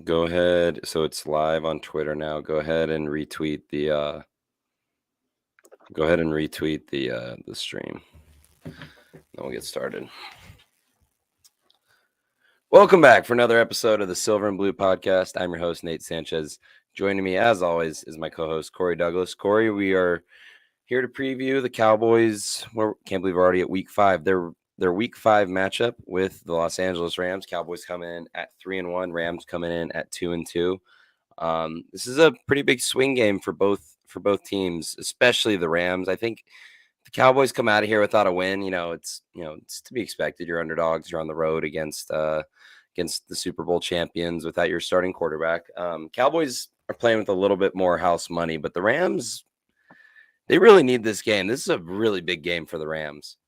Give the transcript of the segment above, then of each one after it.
Go ahead. So it's live on Twitter now. Go ahead and retweet the stream. Then we'll get started. Welcome back for another episode of the Silver and Blue Podcast. I'm your host, Nate Sanchez. Joining me, as always, is my co-host, Corey Douglas. Corey, we are here to preview the Cowboys. Can't believe we're already at Week 5. Their Week 5 matchup with the Los Angeles Rams. Cowboys coming in at 3-1. Rams coming in at 2-2. This is a pretty big swing game for both teams, especially the Rams. I think the Cowboys come out of here without a win. It's to be expected. You're underdogs. You're on the road against the Super Bowl champions without your starting quarterback. Cowboys are playing with a little bit more house money, but the Rams, they really need this game. This is a really big game for the Rams.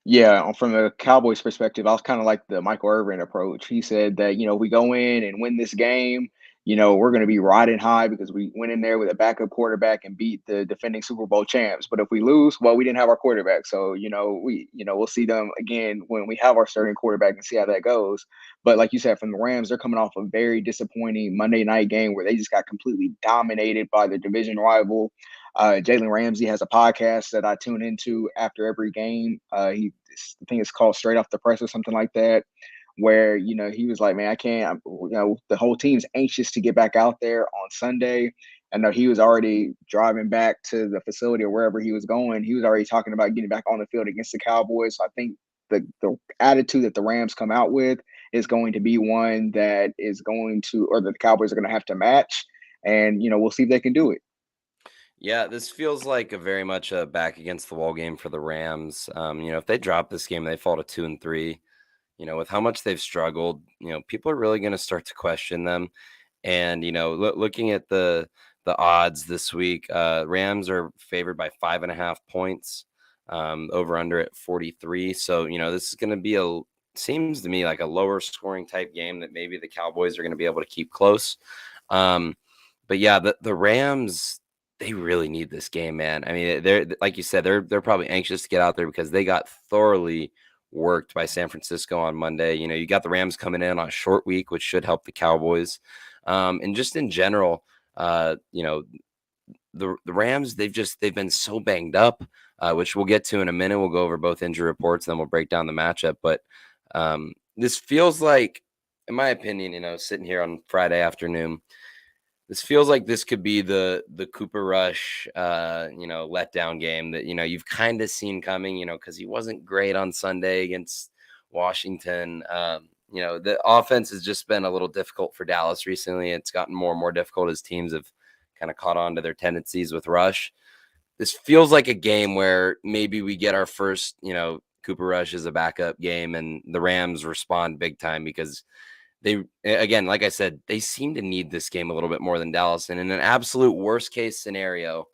Yeah, from the Cowboys' perspective, I was kind of like the Michael Irvin approach. He said that, we go in and win this game, we're going to be riding high because we went in there with a backup quarterback and beat the defending Super Bowl champs. But if we lose, well, we didn't have our quarterback. So, we'll see them again when we have our starting quarterback and see how that goes. But like you said, from the Rams, they're coming off a very disappointing Monday night game where they just got completely dominated by their division rival. Jalen Ramsey has a podcast that I tune into after every game. I think it's called Straight Off the Press or something like that, where he was like, "Man, I can't." The whole team's anxious to get back out there on Sunday. I know he was already driving back to the facility or wherever he was going. He was already talking about getting back on the field against the Cowboys. So I think the attitude that the Rams come out with is going to be one that is going to, or that the Cowboys are going to have to match. And we'll see if they can do it. Yeah, this feels like a very much a back against the wall game for the Rams. If they drop this game, they fall to 2-3. With how much they've struggled, people are really going to start to question them. And looking at the odds this week, Rams are favored by 5.5 points, over under at 43. So this is going to be seems to me like a lower scoring type game that maybe the Cowboys are going to be able to keep close. But yeah, the Rams, they really need this game, man. I mean, they're, like you said, they're probably anxious to get out there because they got thoroughly worked by San Francisco on Monday. You got the Rams coming in on a short week, which should help the Cowboys. And just in general, the Rams, they've been so banged up, which we'll get to in a minute. We'll go over both injury reports, and then we'll break down the matchup. But this feels like, in my opinion, sitting here on Friday afternoon, this feels like this could be the Cooper Rush, letdown game that, you've kind of seen coming, because he wasn't great on Sunday against Washington. The offense has just been a little difficult for Dallas recently. It's gotten more and more difficult as teams have kind of caught on to their tendencies with Rush. This feels like a game where maybe we get our first, Cooper Rush as a backup game, and the Rams respond big time because they, again, like I said, they seem to need this game a little bit more than Dallas. And in an absolute worst case scenario,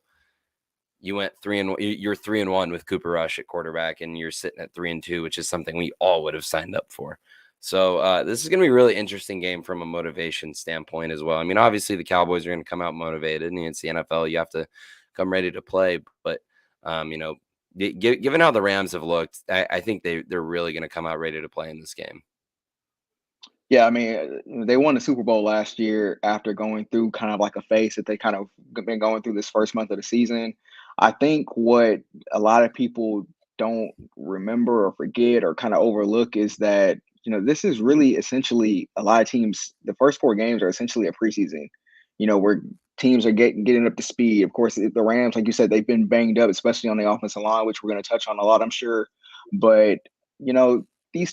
you're 3-1 with Cooper Rush at quarterback, and you're sitting at 3-2, which is something we all would have signed up for. So this is going to be a really interesting game from a motivation standpoint as well. I mean, obviously the Cowboys are going to come out motivated, and it's the NFL. You have to come ready to play. But, given how the Rams have looked, I think they're really going to come out ready to play in this game. Yeah, I mean, they won the Super Bowl last year after going through kind of like a phase that they kind of been going through this first month of the season. I think what a lot of people don't remember or forget or kind of overlook is that, this is really essentially a lot of teams, the first 4 games are essentially a preseason, where teams are getting up to speed. Of course, the Rams, like you said, they've been banged up, especially on the offensive line, which we're going to touch on a lot, I'm sure. But, these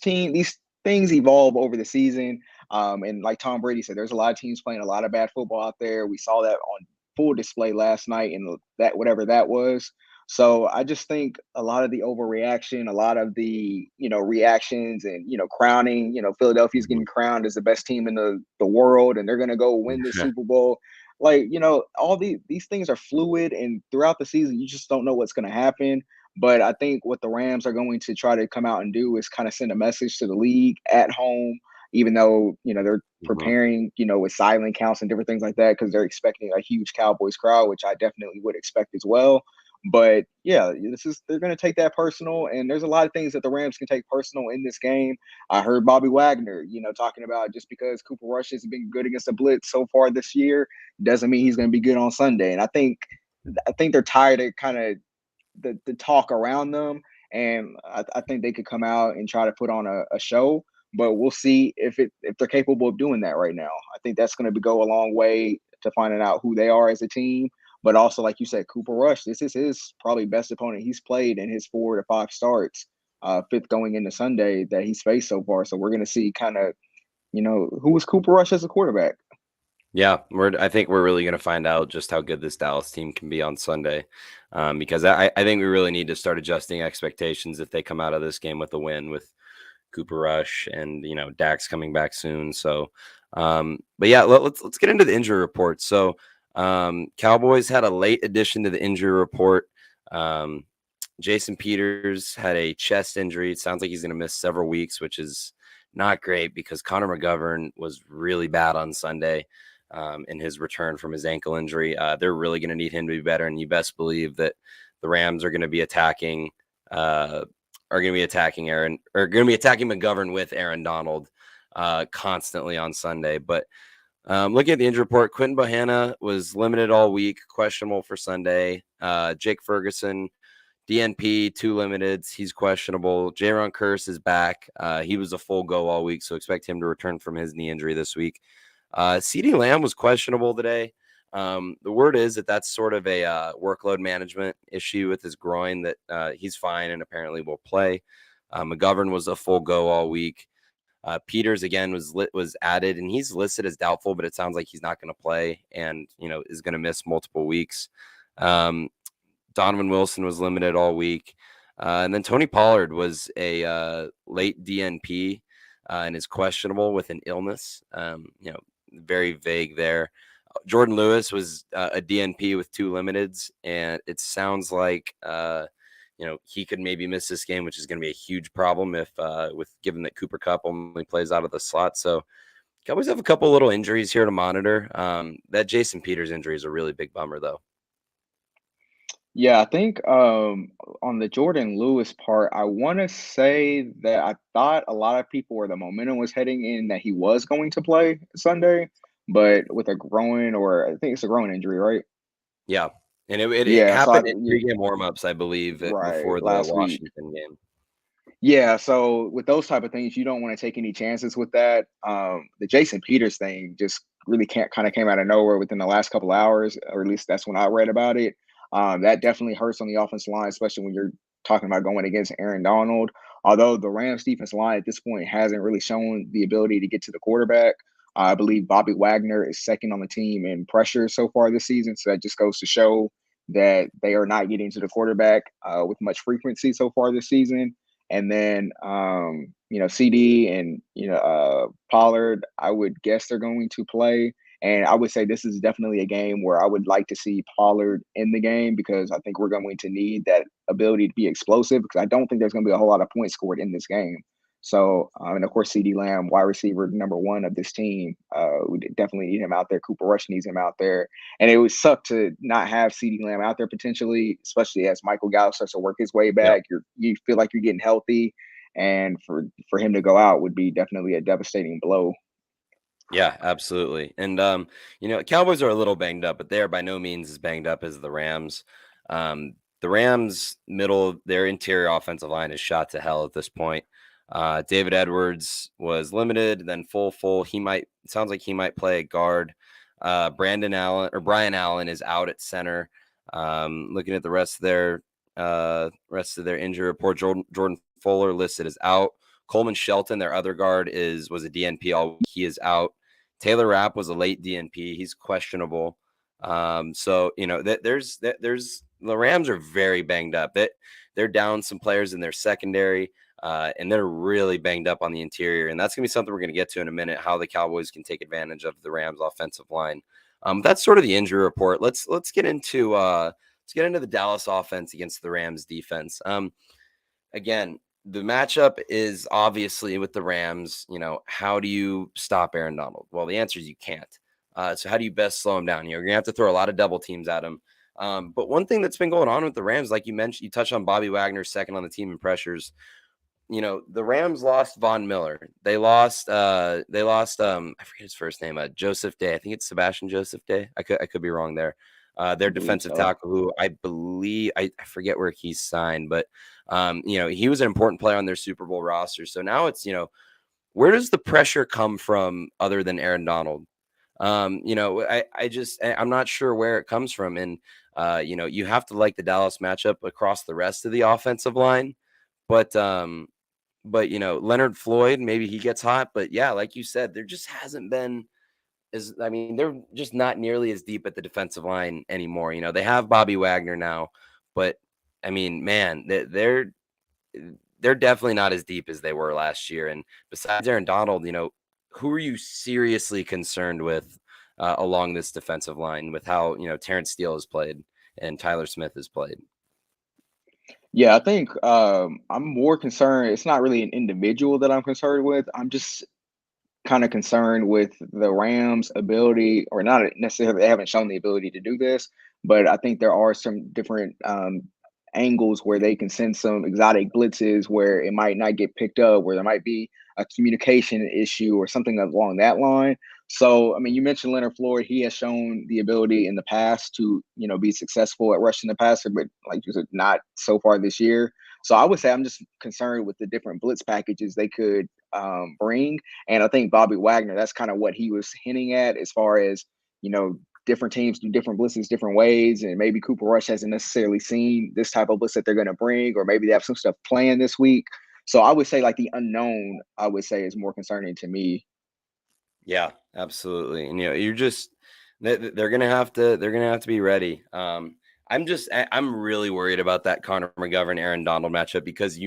things evolve over the season. And like Tom Brady said, there's a lot of teams playing a lot of bad football out there. We saw that on full display last night in that whatever that was. So I just think a lot of the overreaction, a lot of the reactions, and crowning. Philadelphia's getting crowned as the best team in the world, and they're gonna go win the Super Bowl. Like all these things are fluid, and throughout the season, you just don't know what's gonna happen. But I think what the Rams are going to try to come out and do is kind of send a message to the league at home, even though, they're preparing, with silent counts and different things like that, because they're expecting a huge Cowboys crowd, which I definitely would expect as well. But yeah, they're going to take that personal, and there's a lot of things that the Rams can take personal in this game. I heard Bobby Wagner, talking about just because Cooper Rush has been good against the blitz so far this year doesn't mean he's going to be good on Sunday. And I think they're tired of kind of the talk around them, and I think they could come out and try to put on a show. But we'll see if they're capable of doing that right now. I think that's going to go a long way to finding out who they are as a team. But also, like you said, Cooper Rush, this is his probably best opponent he's played in his 4 to 5 starts, fifth going into Sunday that he's faced so far. So we're going to see kind of, who was Cooper Rush as a quarterback. Yeah, I think we're really going to find out just how good this Dallas team can be on Sunday, because I think we really need to start adjusting expectations if they come out of this game with a win with Cooper Rush and Dak's coming back soon. So, but yeah, let's get into the injury report. So, Cowboys had a late addition to the injury report. Jason Peters had a chest injury. It sounds like he's going to miss several weeks, which is not great because Connor McGovern was really bad on Sunday. In his return from his ankle injury, they're really going to need him to be better. And you best believe that the Rams are going to be attacking McGovern with Aaron Donald constantly on Sunday. But looking at the injury report, Quentin Bohanna was limited all week, questionable for Sunday. Jake Ferguson, DNP, 2 limiteds. He's questionable. Jaron Kearse is back. He was a full go all week, so expect him to return from his knee injury this week. CeeDee Lamb was questionable today. The word is that that's sort of a workload management issue with his groin, that he's fine and apparently will play. McGovern was a full go all week. Peters again was added, and he's listed as doubtful, but it sounds like he's not going to play and is going to miss multiple weeks. Donovan Wilson was limited all week, and then Tony Pollard was a late DNP and is questionable with an illness. Very vague there. Jordan Lewis was a DNP with 2 limiteds, and it sounds like he could maybe miss this game, which is going to be a huge problem if given that Cooper Kupp only plays out of the slot. So Cowboys have a couple little injuries here to monitor. That Jason Peters injury is a really big bummer, though. Yeah, I think on the Jordan Lewis part, I want to say that I thought a lot of people where the momentum was heading in that he was going to play Sunday, but with a groin, or I think it's a groin injury, right? Yeah, and it Yeah, so happened in pregame warmups, I believe, right, before the last week. Washington game. Yeah, so with those type of things, you don't want to take any chances with that. The Jason Peters thing just really can't kind of came out of nowhere within the last couple hours, or at least that's when I read about it. That definitely hurts on the offensive line, especially when you're talking about going against Aaron Donald. Although the Rams defense line at this point hasn't really shown the ability to get to the quarterback. I believe Bobby Wagner is second on the team in pressure so far this season. So that just goes to show that they are not getting to the quarterback with much frequency so far this season. And then, CD and, Pollard, I would guess they're going to play. And I would say this is definitely a game where I would like to see Pollard in the game because I think we're going to need that ability to be explosive because I don't think there's going to be a whole lot of points scored in this game. So, and of course, CeeDee Lamb, wide receiver #1 of this team, we definitely need him out there. Cooper Rush needs him out there. And it would suck to not have CeeDee Lamb out there potentially, especially as Michael Gallup starts to work his way back. Yep. You feel like you're getting healthy. And for him to go out would be definitely a devastating blow. Yeah, absolutely. And Cowboys are a little banged up, but they are by no means as banged up as the Rams. The Rams their interior offensive line is shot to hell at this point. David Edwards was limited, then full. Sounds like he might play at guard. Brian Allen is out at center. Looking at the rest of their injury report, Jordan Fuller listed as out. Coleman Shelton, their other guard, was a DNP all week. He is out. Taylor Rapp was a late DNP. He's questionable. So there's the Rams are very banged up. They're down some players in their secondary, and they're really banged up on the interior. And that's gonna be something we're gonna get to in a minute. How the Cowboys can take advantage of the Rams' offensive line. That's sort of the injury report. Let's get into the Dallas offense against the Rams defense. Again, the matchup is obviously with the Rams. How do you stop Aaron Donald? Well, the answer is you can't. So how do you best slow him down? You're going to have to throw a lot of double teams at him. But one thing that's been going on with the Rams, like you mentioned, you touched on Bobby Wagner, second on the team in pressures. The Rams lost Von Miller. They lost I forget his first name, Joseph Day. I think it's Sebastian Joseph Day. I could be wrong there. I Their believe defensive so. tackle, who I believe I forget where he's signed, but he was an important player on their Super Bowl roster. So now it's, where does the pressure come from other than Aaron Donald? I'm not sure where it comes from. And you have to like the Dallas matchup across the rest of the offensive line. But Leonard Floyd, maybe he gets hot. But yeah, like you said, there just hasn't been they're just not nearly as deep at the defensive line anymore. They have Bobby Wagner now, but I mean, man, they're definitely not as deep as they were last year. And besides Aaron Donald, who are you seriously concerned with along this defensive line with how, Terrence Steele has played and Tyler Smith has played? Yeah, I think I'm more concerned. It's not really an individual that I'm concerned with. I'm just kind of concerned with the Rams' ability, or not necessarily, they haven't shown the ability to do this, but I think there are some different angles where they can send some exotic blitzes where it might not get picked up, where there might be a communication issue or something along that line. So, I mean, you mentioned Leonard Floyd. He has shown the ability in the past to, be successful at rushing the passer, but like you said, not so far this year. So I would say I'm just concerned with the different blitz packages they could bring. And I think Bobby Wagner, that's kind of what he was hinting at as far as, you know, different teams do different blitzes different ways. And maybe Cooper Rush hasn't necessarily seen this type of blitz that they're going to bring, or maybe they have some stuff planned this week. So I would say like the unknown, I would say is more concerning to me. Yeah, absolutely. And you're just they're gonna have to be ready. I'm really worried about that Connor McGovern Aaron Donald matchup because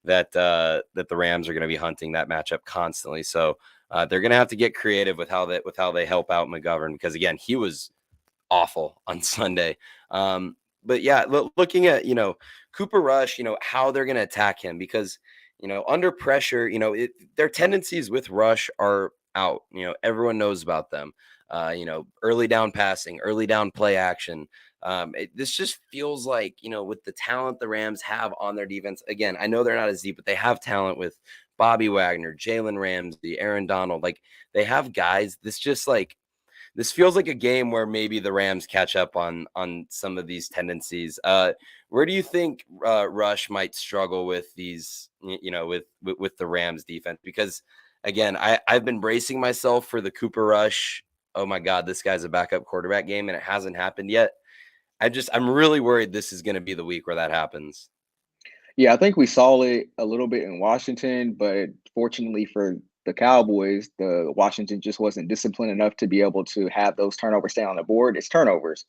that the Rams are gonna be hunting that matchup constantly. So they're gonna have to get creative with how they help out McGovern because again he was awful on Sunday. But yeah, looking at Cooper Rush, how they're going to attack him because under pressure, their tendencies with Rush are out. Everyone knows about them. Early down passing, early down play action. This just feels like with the talent the Rams have on their defense. Again, I know they're not as deep, but they have talent with Bobby Wagner, Jalen Ramsey, Aaron Donald. Like they have guys. This feels like a game where maybe the Rams catch up on some of these tendencies. Where do you think Rush might struggle with these, with the Rams defense? Because again, I've been bracing myself for the Cooper Rush. Oh my God, this guy's a backup quarterback game, and it hasn't happened yet. I'm really worried this is going to be the week where that happens. Yeah, I think we saw it a little bit in Washington, but fortunately for the Cowboys, the Washington just wasn't disciplined enough to be able to have those turnovers stay on the board. It's turnovers.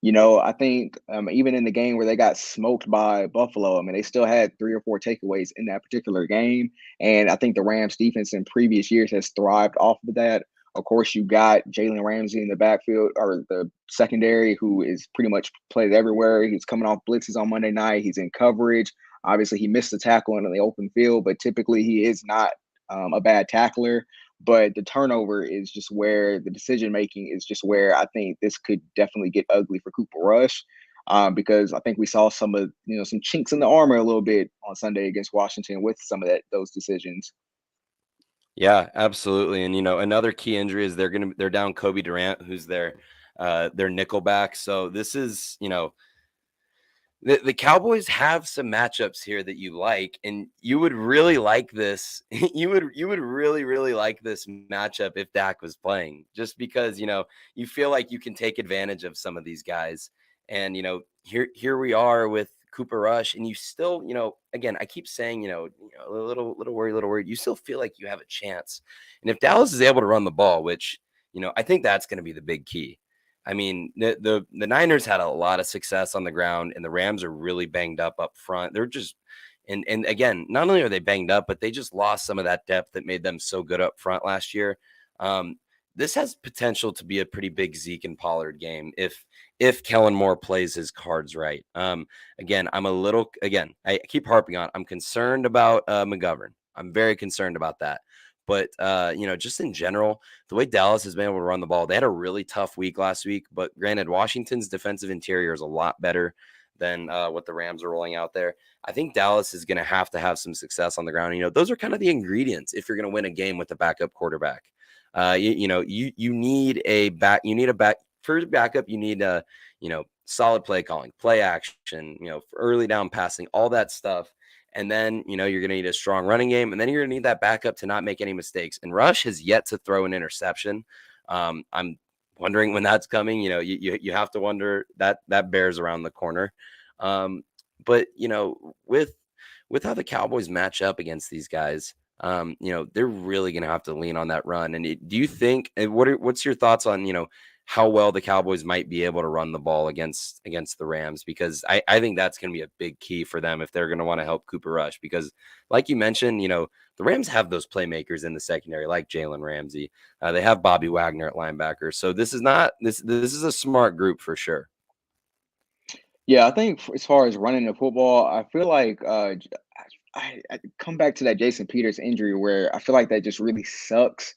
I think even in the game where they got smoked by Buffalo, I mean, they still had 3 or 4 takeaways in that particular game. And I think the Rams defense in previous years has thrived off of that. Of course, you got Jalen Ramsey in the backfield or the secondary, who is pretty much played everywhere. He's coming off blitzes on Monday night. He's in coverage. Obviously, he missed the tackle in the open field, but typically he is not a bad tackler. But the turnover is just where the decision making is just where I think this could definitely get ugly for Cooper Rush. Because I think we saw some of some chinks in the armor a little bit on Sunday against Washington with some of those decisions. Yeah, absolutely. And another key injury is they're down Kobe Durant, who's their nickelback. So this is the Cowboys have some matchups here that you like, and you would really like this. You would really really like this matchup if Dak was playing, just because you feel like you can take advantage of some of these guys. And here we are with Cooper Rush, and you still again I keep saying a little worried. You still feel like you have a chance, and if Dallas is able to run the ball, which I think that's going to be the big key. I mean, the Niners had a lot of success on the ground, and the Rams are really banged up front. They're just and again, not only are they banged up, but they just lost some of that depth that made them so good up front last year. Um, this has potential to be a pretty big Zeke and Pollard game if Kellen Moore plays his cards right. Again, I keep harping on. I'm concerned about McGovern. I'm very concerned about that. But just in general, the way Dallas has been able to run the ball, they had a really tough week last week. But granted, Washington's defensive interior is a lot better than what the Rams are rolling out there. I think Dallas is going to have some success on the ground. Those are kind of the ingredients if you're going to win a game with a backup quarterback. You need a back. You need a back for backup. You need a solid play calling, play action. Early down passing, all that stuff. And then, you're going to need a strong running game. And then you're going to need that backup to not make any mistakes. And Rush has yet to throw an interception. I'm wondering when that's coming. You have to wonder that bears around the corner. But, with how the Cowboys match up against these guys, they're really going to have to lean on that run. And do you think, what's your thoughts on, how well the Cowboys might be able to run the ball against the Rams? Because I think that's going to be a big key for them if they're going to want to help Cooper Rush. Because like you mentioned, the Rams have those playmakers in the secondary, like Jalen Ramsey. They have Bobby Wagner at linebacker. So this is a smart group for sure. Yeah, I think as far as running the football, I feel like I come back to that Jason Peters injury where I feel like that just really sucks.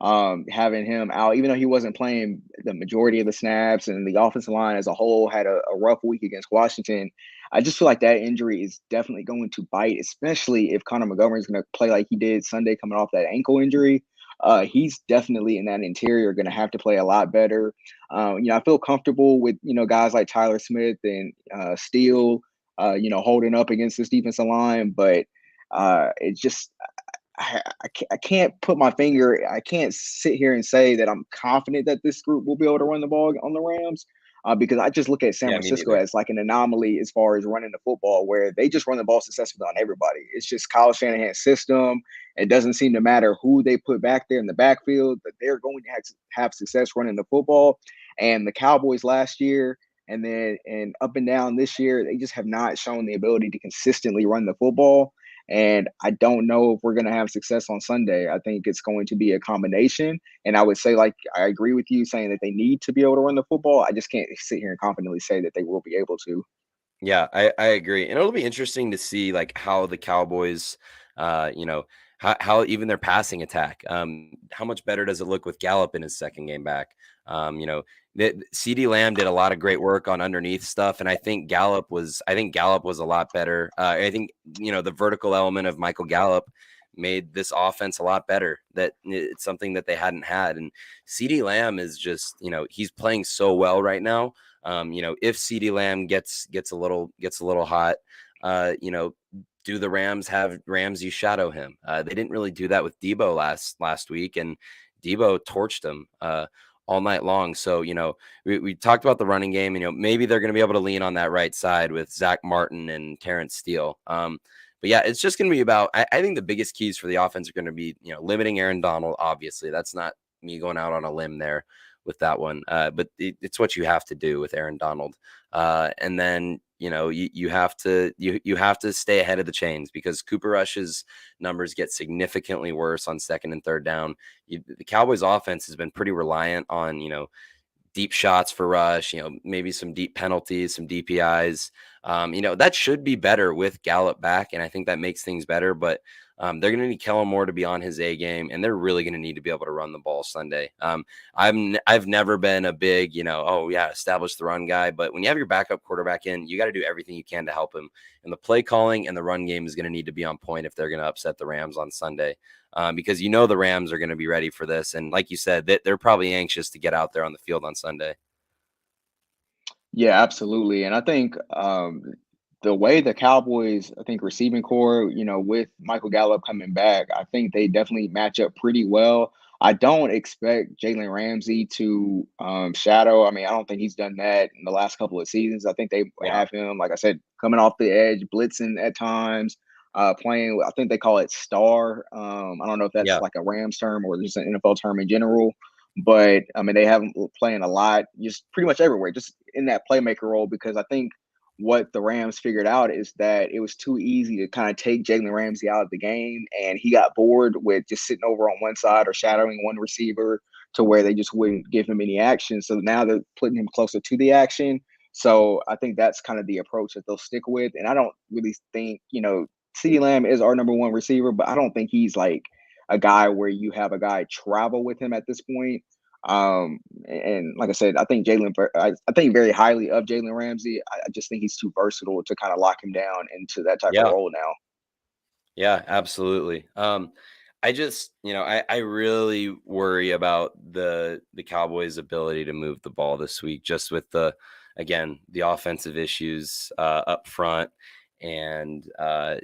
Having him out, even though he wasn't playing the majority of the snaps, and the offensive line as a whole had a rough week against Washington. I just feel like that injury is definitely going to bite, especially if Connor Montgomery is going to play like he did Sunday coming off that ankle injury. He's definitely in that interior going to have to play a lot better. I feel comfortable with guys like Tyler Smith and Steele, holding up against this defensive line, but it just I can't put my finger. I can't sit here and say that I'm confident that this group will be able to run the ball on the Rams. Because I just look at San Yeah, me Francisco neither. as like an anomaly as far as running the football, where they just run the ball successfully on everybody. It's just Kyle Shanahan's system. It doesn't seem to matter who they put back there in the backfield, that they're going to have success running the football. And the Cowboys last year, and up and down this year, they just have not shown the ability to consistently run the football. And I don't know if we're going to have success on Sunday. I think it's going to be a combination. And I would say, like, I agree with you saying that they need to be able to run the football. I just can't sit here and confidently say that they will be able to. Yeah, I agree. And it'll be interesting to see like how the Cowboys, how even their passing attack, how much better does it look with Gallup in his second game back? CD Lamb did a lot of great work on underneath stuff, and I think Gallup was a lot better. I think the vertical element of Michael Gallup made this offense a lot better. That it's something that they hadn't had, and CD Lamb is just he's playing so well right now. If CD Lamb gets a little hot, do the Rams have Ramsey shadow him? They didn't really do that with Debo last week, and Debo torched him all night long. So we talked about the running game, and maybe they're going to be able to lean on that right side with Zach Martin and Terrence Steele. But yeah, it's just going to be about. I think the biggest keys for the offense are going to be limiting Aaron Donald. Obviously, that's not me going out on a limb there with that one. But it's what you have to do with Aaron Donald. And then, you have to stay ahead of the chains because Cooper Rush's numbers get significantly worse on second and third down. The Cowboys offense has been pretty reliant on, deep shots for Rush, maybe some deep penalties, some DPIs. That should be better with Gallup back, and I think that makes things better. But they're going to need Kellen Moore to be on his A game, and they're really going to need to be able to run the ball Sunday. I've never been a big, establish the run guy, but when you have your backup quarterback in, you got to do everything you can to help him. And the play calling and the run game is going to need to be on point if they're going to upset the Rams on Sunday. Because the Rams are going to be ready for this. And like you said, they're probably anxious to get out there on the field on Sunday. Yeah, absolutely. And I think the way the Cowboys, I think receiving core, with Michael Gallup coming back, I think they definitely match up pretty well. I don't expect Jalen Ramsey to shadow. I mean, I don't think he's done that in the last couple of seasons. I think they Yeah. have him, like I said, coming off the edge, blitzing at times, playing. I think they call it star. I don't know if that's Yeah. like a Rams term or just an NFL term in general. But I mean, they have him playing a lot, just pretty much everywhere, just in that playmaker role. Because I think what the Rams figured out is that it was too easy to kind of take Jalen Ramsey out of the game, and he got bored with just sitting over on one side or shadowing one receiver to where they just wouldn't give him any action. So now they're putting him closer to the action. So I think that's kind of the approach that they'll stick with. And I don't really think, CeeDee Lamb is our number one receiver, but I don't think he's like a guy where you have a guy travel with him at this point. And like I said, I think very highly of Jalen Ramsey. I just think he's too versatile to kind of lock him down into that type of Yeah. role now. Yeah, absolutely. I just, I really worry about the Cowboys' ability to move the ball this week, just with the offensive issues up front, and Connor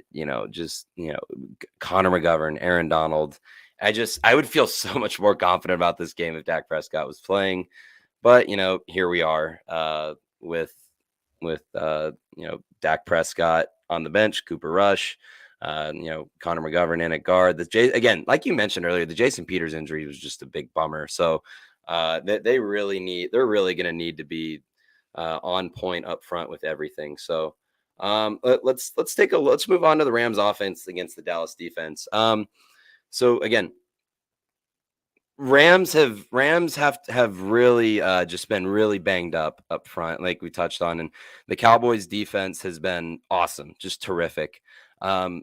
McGovern, Aaron Donald. I would feel so much more confident about this game if Dak Prescott was playing, but here we are with Dak Prescott on the bench, Cooper Rush, Connor McGovern in at guard. Again, like you mentioned earlier, the Jason Peters injury was just a big bummer. So they're really going to need to be on point up front with everything. So let's move on to the Rams offense against the Dallas defense. So again, Rams have really just been really banged up front, like we touched on, and the Cowboys defense has been awesome, just terrific. Um,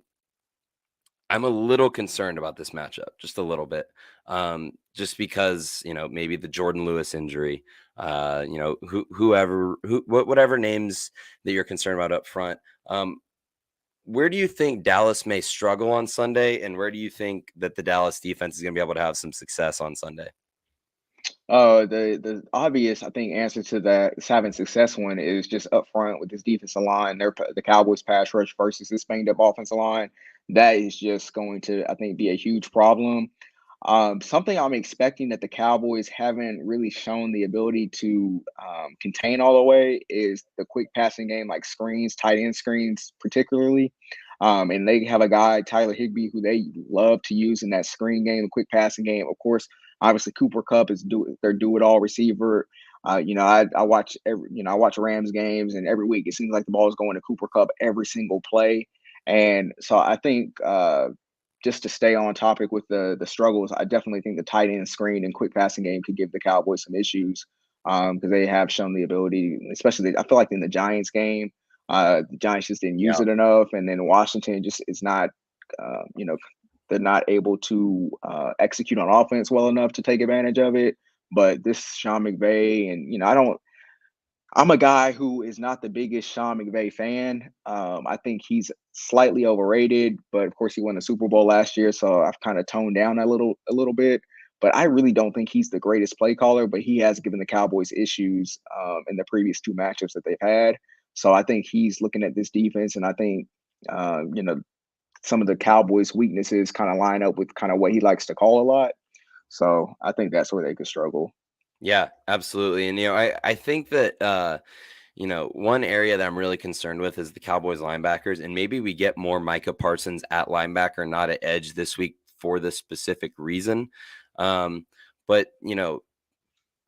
I'm a little concerned about this matchup, just a little bit, just because maybe the Jordan Lewis injury, whatever names that you're concerned about up front. Where do you think Dallas may struggle on Sunday, and where do you think that the Dallas defense is going to be able to have some success on Sunday? The obvious, I think, answer to that having success one is just up front with this defensive line. The Cowboys pass rush versus this banged up offensive line. That is just going to, I think, be a huge problem. Something I'm expecting that the Cowboys haven't really shown the ability to contain all the way is the quick passing game, like screens, tight end screens, particularly. And they have a guy, Tyler Higbee, who they love to use in that screen game, the quick passing game. Of course, obviously Cooper Kupp is their do it all receiver. I watch I watch Rams games, and every week it seems like the ball is going to Cooper Kupp every single play. And so I think just to stay on topic with the struggles, I definitely think the tight end screen and quick passing game could give the Cowboys some issues because they have shown the ability, especially I feel like in the Giants game, the Giants just didn't use Yeah. it enough, and then Washington just is not, uh, you know, they're not able to execute on offense well enough to take advantage of it. But this Sean McVay, and I'm a guy who is not the biggest Sean McVay fan. I think he's slightly overrated, but of course he won the Super Bowl last year, so I've kind of toned down a little bit. But I really don't think he's the greatest play caller, but he has given the Cowboys issues in the previous two matchups that they've had. So I think he's looking at this defense, and I think some of the Cowboys' weaknesses kind of line up with kind of what he likes to call a lot. So I think that's where they could struggle. Yeah, absolutely. And I think that one area that I'm really concerned with is the Cowboys linebackers, and maybe we get more Micah Parsons at linebacker, not at edge this week for this specific reason. But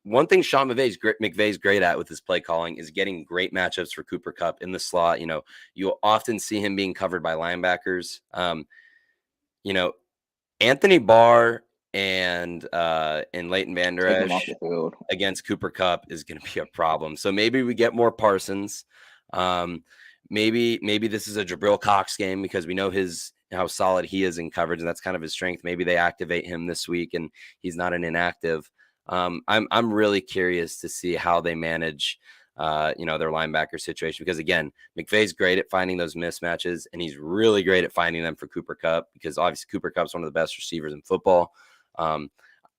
one thing Sean McVay's great at with his play calling is getting great matchups for Cooper Kupp in the slot. You'll often see him being covered by linebackers. You know, Anthony Barr and Leighton Vander Take him off Esch the field. against Cooper Kupp is going to be a problem. So maybe we get more Parsons. Maybe this is a Jabril Cox game because we know how solid he is in coverage, and that's kind of his strength. Maybe they activate him this week, and he's not an inactive. I'm really curious to see how they manage their linebacker situation, because again, McVay's great at finding those mismatches, and he's really great at finding them for Cooper Kupp, because obviously Cooper Kupp's one of the best receivers in football.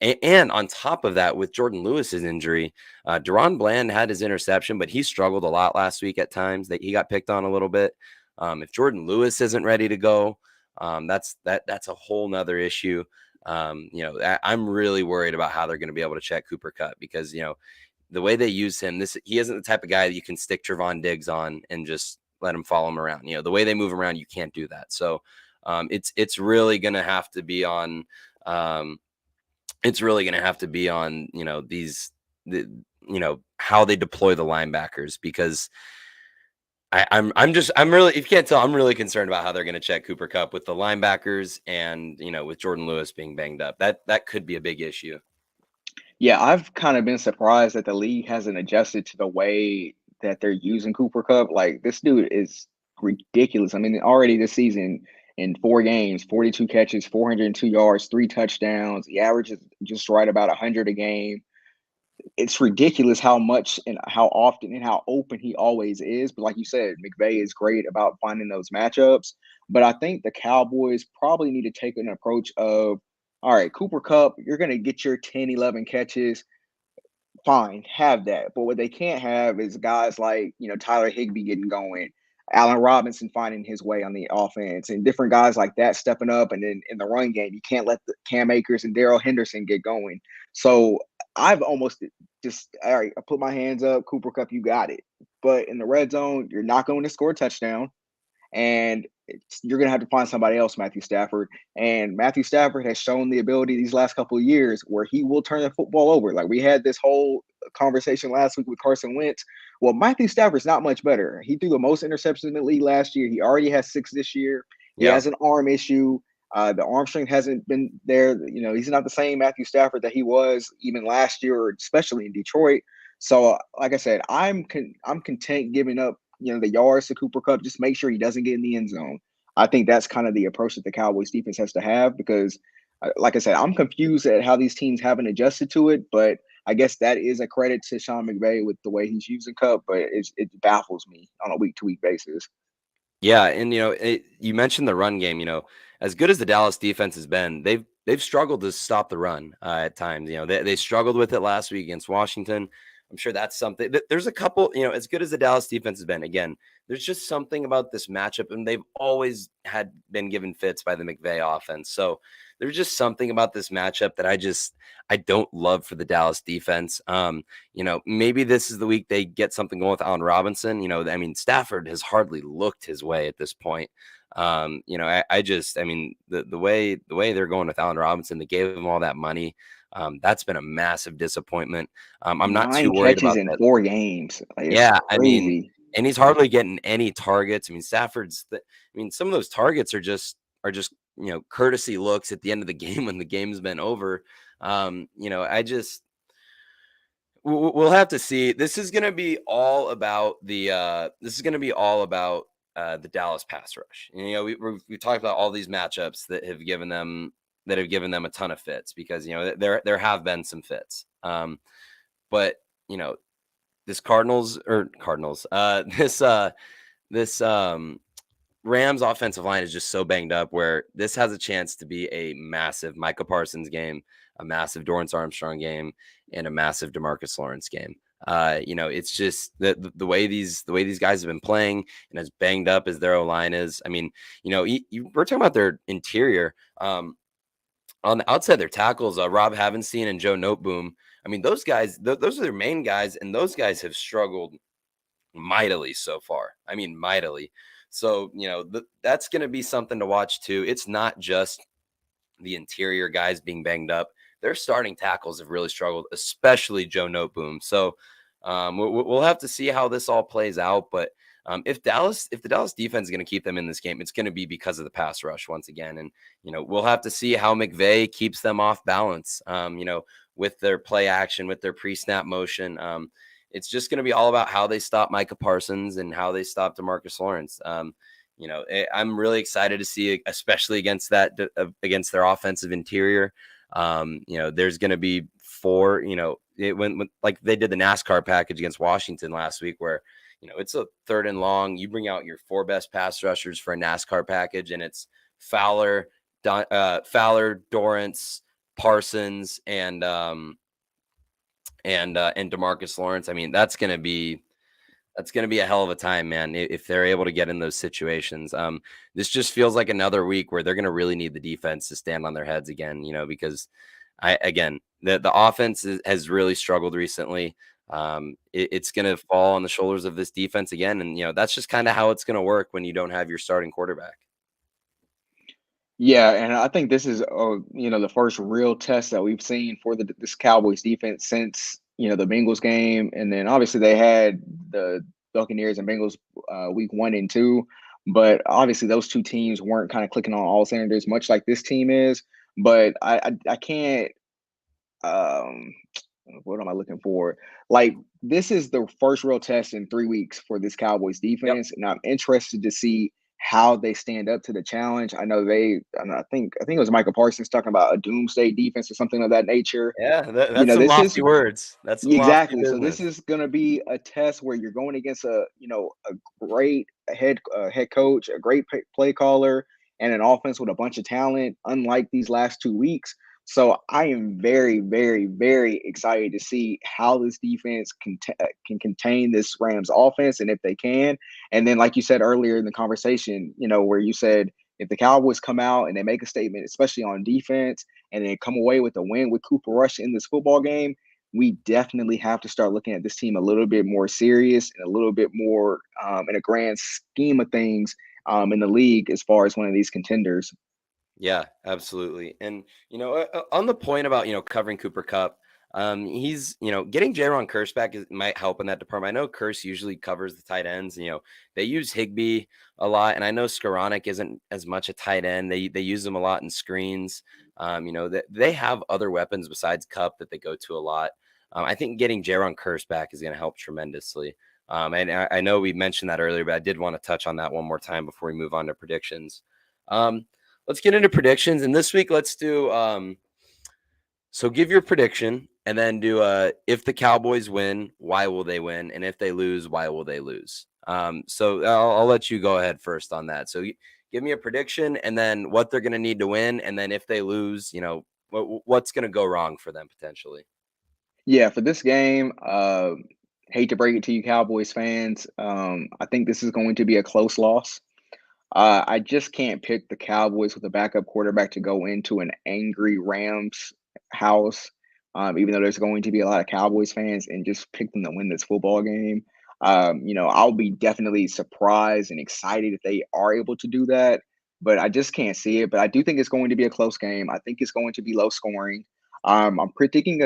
And on top of that, with Jordan Lewis's injury, Deron Bland had his interception, but he struggled a lot last week at times. That he got picked on a little bit. If Jordan Lewis isn't ready to go, that's a whole nother issue. I'm really worried about how they're going to be able to check Cooper Kupp, because the way they use him, he isn't the type of guy that you can stick Trevon Diggs on and just let him follow him around. The way they move around, you can't do that. So it's really going to have to be on. It's really going to have to be on how they deploy the linebackers, because I'm really, if you can't tell, I'm really concerned about how they're going to check Cooper Kupp with the linebackers, and with Jordan Lewis being banged up. That could be a big issue. Yeah, I've kind of been surprised that the league hasn't adjusted to the way that they're using Cooper Kupp. Like this dude is ridiculous. I mean, already this season in 4 games, 42 catches, 402 yards, 3 touchdowns. He averages just right about 100 a game. It's ridiculous how much and how often and how open he always is. But like you said, McVay is great about finding those matchups. But I think the Cowboys probably need to take an approach of, all right, Cooper Cup, you're going to get your 10, 11 catches. Fine, have that. But what they can't have is guys like, Tyler Higbee getting going, Allen Robinson finding his way on the offense, and different guys like that stepping up. And then in the run game, you can't let the Cam Akers and Daryl Henderson get going. So I've almost just, all right, I put my hands up, Cooper Cup, you got it. But in the red zone, you're not going to score a touchdown and you're going to have to find somebody else, Matthew Stafford. And Matthew Stafford has shown the ability these last couple of years where he will turn the football over. Like we had this whole conversation last week with Carson Wentz. Well, Matthew Stafford's not much better. He threw the most interceptions in the league last year. He already has 6 this year. He Yeah. has an arm issue. The arm strength hasn't been there. He's not the same Matthew Stafford that he was even last year, or especially in Detroit. So, like I said, I'm content giving up the yards to Cooper Cup. Just make sure he doesn't get in the end zone. I think that's kind of the approach that the Cowboys defense has to have because, like I said, I'm confused at how these teams haven't adjusted to it. But I guess that is a credit to Sean McVay with the way he's using Cup. But it baffles me on a week-to-week basis. Yeah, and you mentioned the run game. As good as the Dallas defense has been, they've struggled to stop the run at times. They struggled with it last week against Washington. I'm sure that's something. There's a couple. As good as the Dallas defense has been, again, there's just something about this matchup, and they've always been given fits by the McVay offense. So there's just something about this matchup that I don't love for the Dallas defense. Maybe this is the week they get something going with Allen Robinson. Stafford has hardly looked his way at this point. The way they're going with Allen Robinson, they gave him all that money. That's been a massive dispointment. I'm not too 9 worried catches about in that. 4 games. Like, it's Yeah, crazy. and he's hardly getting any targets. Some of those targets are just courtesy looks at the end of the game when the game's been over. We'll have to see. This is going to be all about the Dallas pass rush. We talked about all these matchups that have given them a ton of fits because there have been some fits. But this this Rams offensive line is just so banged up where this has a chance to be a massive Micah Parsons game, a massive Dorrance Armstrong game, and a massive DeMarcus Lawrence game. It's just the way these guys have been playing, and as banged up as their O-line is. We're talking about their interior. On the outside, their tackles, Rob Havenstein and Joe Noteboom. Those guys, those are their main guys, and those guys have struggled mightily so far. Mightily. So, that's going to be something to watch too. It's not just the interior guys being banged up. Their starting tackles have really struggled, especially Joe Noteboom. So, we'll have to see how this all plays out. But if the Dallas defense is going to keep them in this game, it's going to be because of the pass rush once again. And, we'll have to see how McVay keeps them off balance, with their play action, with their pre-snap motion. It's just going to be all about how they stop Micah Parsons and how they stop DeMarcus Lawrence. I'm really excited to see, especially against their offensive interior. There's going to be 4, when like they did the NASCAR package against Washington last week where, it's a 3rd and long. You bring out your 4 best pass rushers for a NASCAR package, and it's Fowler, Dorrance, Parsons, and DeMarcus Lawrence. That's going to be a hell of a time, man, if they're able to get in those situations. This just feels like another week where they're going to really need the defense to stand on their heads again, because the offense has really struggled recently. It's going to fall on the shoulders of this defense again. And, that's just kind of how it's going to work when you don't have your starting quarterback. Yeah, and I think this is, the first real test that we've seen for this Cowboys defense since, the Bengals game. And then obviously they had the Buccaneers and Bengals week 1 and 2. But obviously those two teams weren't kind of clicking on all cylinders, much like this team is. But I can't, what am I looking for? Like, this is the first real test in 3 weeks for this Cowboys Yep. defense. And I'm interested to see how they stand up to the challenge. I think it was Michael Parsons talking about a doomsday defense or something of that nature. Yeah, You that's know, some this is lofty words. That's some lofty exactly. So this business. is going to be a test where you're going against a great head coach, a great play caller, and an offense with a bunch of talent. Unlike these last 2 weeks, so I am very, very, very excited to see how this defense can contain this Rams offense, and if they can. And then, like you said earlier in the conversation, where you said if the Cowboys come out and they make a statement, especially on defense, and then come away with a win with Cooper Rush in this football game, we definitely have to start looking at this team a little bit more serious and a little bit more in a grand scheme of things in the league as far as one of these contenders. Yeah, absolutely. And on the point about covering Cooper Cup, he's getting Jaron Curse back might help in that department. I know Curse usually covers the tight ends. They use Higbee a lot, and I know Skoranek isn't as much a tight end. They use them a lot in screens. They have other weapons besides Cup that they go to a lot. I think getting Jaron Curse back is going to help tremendously. And I know we mentioned that earlier, but I did want to touch on that one more time before we move on to predictions. Let's get into predictions. And this week, let's do so give your prediction and then do if the Cowboys win, why will they win? And if they lose, why will they lose? So I'll let you go ahead first on that. So give me a prediction and then what they're going to need to win. And then if they lose, what's going to go wrong for them potentially. Yeah, for this game, hate to break it to you, Cowboys fans. I think this is going to be a close loss. I just can't pick the Cowboys with a backup quarterback to go into an angry Rams house, even though there's going to be a lot of Cowboys fans, and just pick them to win this football game. I'll be definitely surprised and excited if they are able to do that, but I just can't see it. But I do think it's going to be a close game. I think it's going to be low scoring. I'm predicting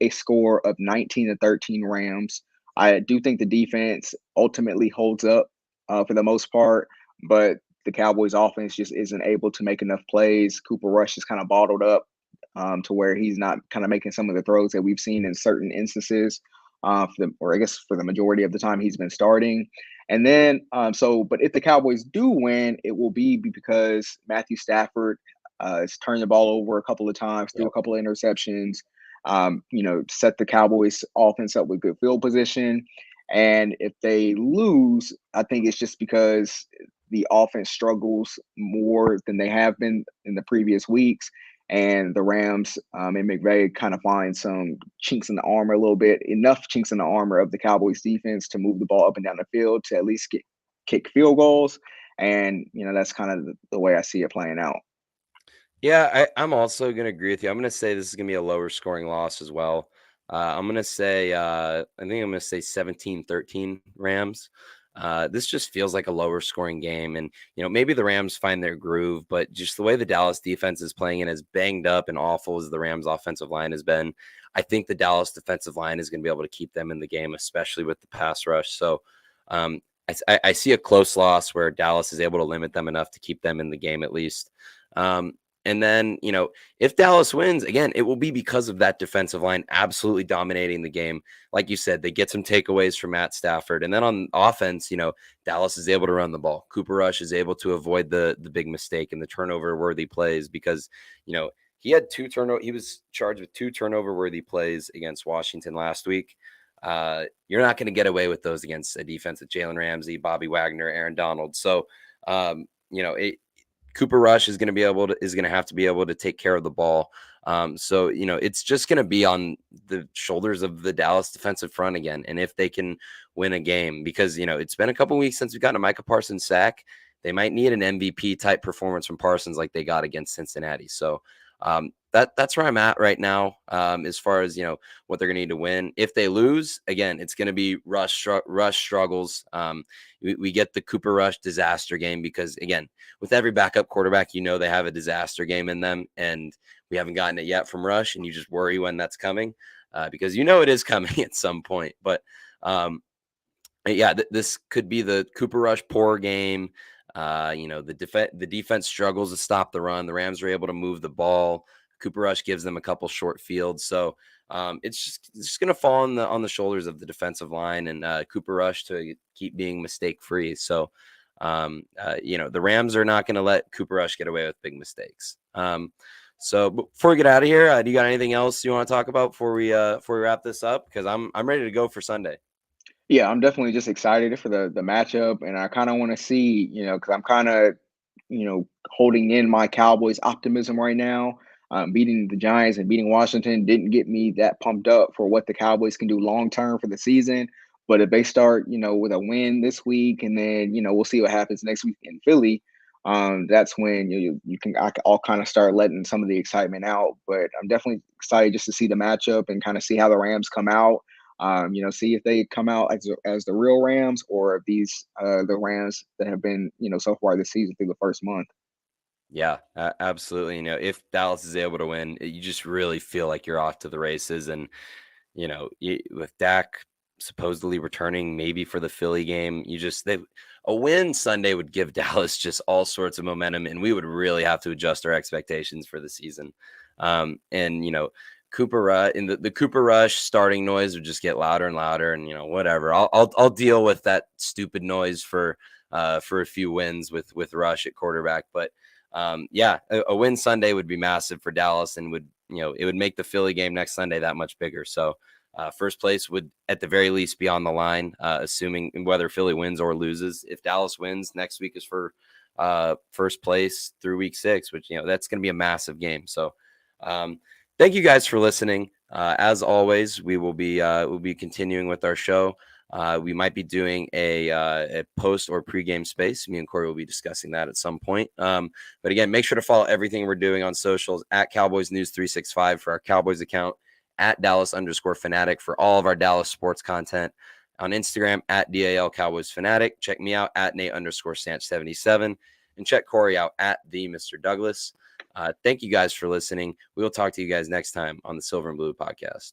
a score of 19-13 Rams. I do think the defense ultimately holds up for the most part, but the Cowboys offense just isn't able to make enough plays. Cooper Rush is kind of bottled up to where he's not kind of making some of the throws that we've seen in certain instances, or I guess for the majority of the time he's been starting. And then, but if the Cowboys do win, it will be because Matthew Stafford has turned the ball over a couple of times, threw a couple of interceptions, set the Cowboys offense up with good field position. And if they lose, I think it's just because the offense struggles more than they have been in the previous weeks. And the Rams and McVay kind of find some chinks in the armor a little bit, enough chinks in the armor of the Cowboys defense to move the ball up and down the field to at least kick field goals. And, that's kind of the way I see it playing out. Yeah, I'm also going to agree with you. I'm going to say this is going to be a lower scoring loss as well. I'm going to say, I think I'm going to say 17-13 Rams. This just feels like a lower scoring game. And, maybe the Rams find their groove, but just the way the Dallas defense is playing and as banged up and awful as the Rams offensive line has been, I think the Dallas defensive line is going to be able to keep them in the game, especially with the pass rush. So I see a close loss where Dallas is able to limit them enough to keep them in the game at least. And then, if Dallas wins, again, it will be because of that defensive line absolutely dominating the game. Like you said, they get some takeaways from Matt Stafford. And then on offense, Dallas is able to run the ball. Cooper Rush is able to avoid the big mistake and the turnover-worthy plays because, he had he was charged with 2 turnover-worthy plays against Washington last week. You're not going to get away with those against a defense of Jalen Ramsey, Bobby Wagner, Aaron Donald. So, Cooper Rush is going to have to be able to take care of the ball. So it's just going to be on the shoulders of the Dallas defensive front again. And if they can win a game, because it's been a couple weeks since we've gotten a Micah Parsons sack, they might need an MVP type performance from Parsons like they got against Cincinnati. So that's where I'm at right now as far as what they're going to need to win. If they lose, again, it's going to be Rush struggles. We get the Cooper Rush disaster game because, again, with every backup quarterback, they have a disaster game in them, and we haven't gotten it yet from Rush, and you just worry when that's coming because it is coming at some point. But this could be the Cooper Rush poor game. The defense struggles to stop the run. The Rams are able to move the ball. Cooper Rush gives them a couple short fields. So it's just going to fall on the shoulders of the defensive line and Cooper Rush to keep being mistake free. So The Rams are not going to let Cooper Rush get away with big mistakes. So before we get out of here, do you got anything else you want to talk about before we wrap this up? Because I'm ready to go for Sunday. Yeah, I'm definitely just excited for the matchup, and I kind of want to see, because I'm kind of, holding in my Cowboys optimism right now. Beating the Giants and beating Washington didn't get me that pumped up for what the Cowboys can do long term for the season. But if they start, with a win this week, and then we'll see what happens next week in Philly. That's when I'll kind of start letting some of the excitement out. But I'm definitely excited just to see the matchup and kind of see how the Rams come out. See if they come out as the real Rams, or if these the Rams that have been so far this season through the first month. Yeah, absolutely. If Dallas is able to win, you just really feel like you're off to the races. And with Dak supposedly returning maybe for the Philly game, a win Sunday would give Dallas just all sorts of momentum, and we would really have to adjust our expectations for the season. And Cooper Rush and the Cooper Rush starting noise would just get louder and louder, and whatever. I'll deal with that stupid noise for a few wins with Rush at quarterback, but a win Sunday would be massive for Dallas, and it would make the Philly game next Sunday that much bigger. So first place would at the very least be on the line, assuming whether Philly wins or loses. If Dallas wins, next week is for first place through week 6, which that's going to be a massive game. So thank you guys for listening. As always, we'll be continuing with our show. We might be doing a post or pregame space. Me and Corey will be discussing that at some point. But again, make sure to follow everything we're doing on socials at Cowboys News 365 for our Cowboys account, at Dallas_Fanatic for all of our Dallas sports content, on Instagram at DAL Cowboys Fanatic. Check me out at Nate_Sanch77, and check Corey out at the Mr. Douglas. Thank you guys for listening. We will talk to you guys next time on the Silver and Blue podcast.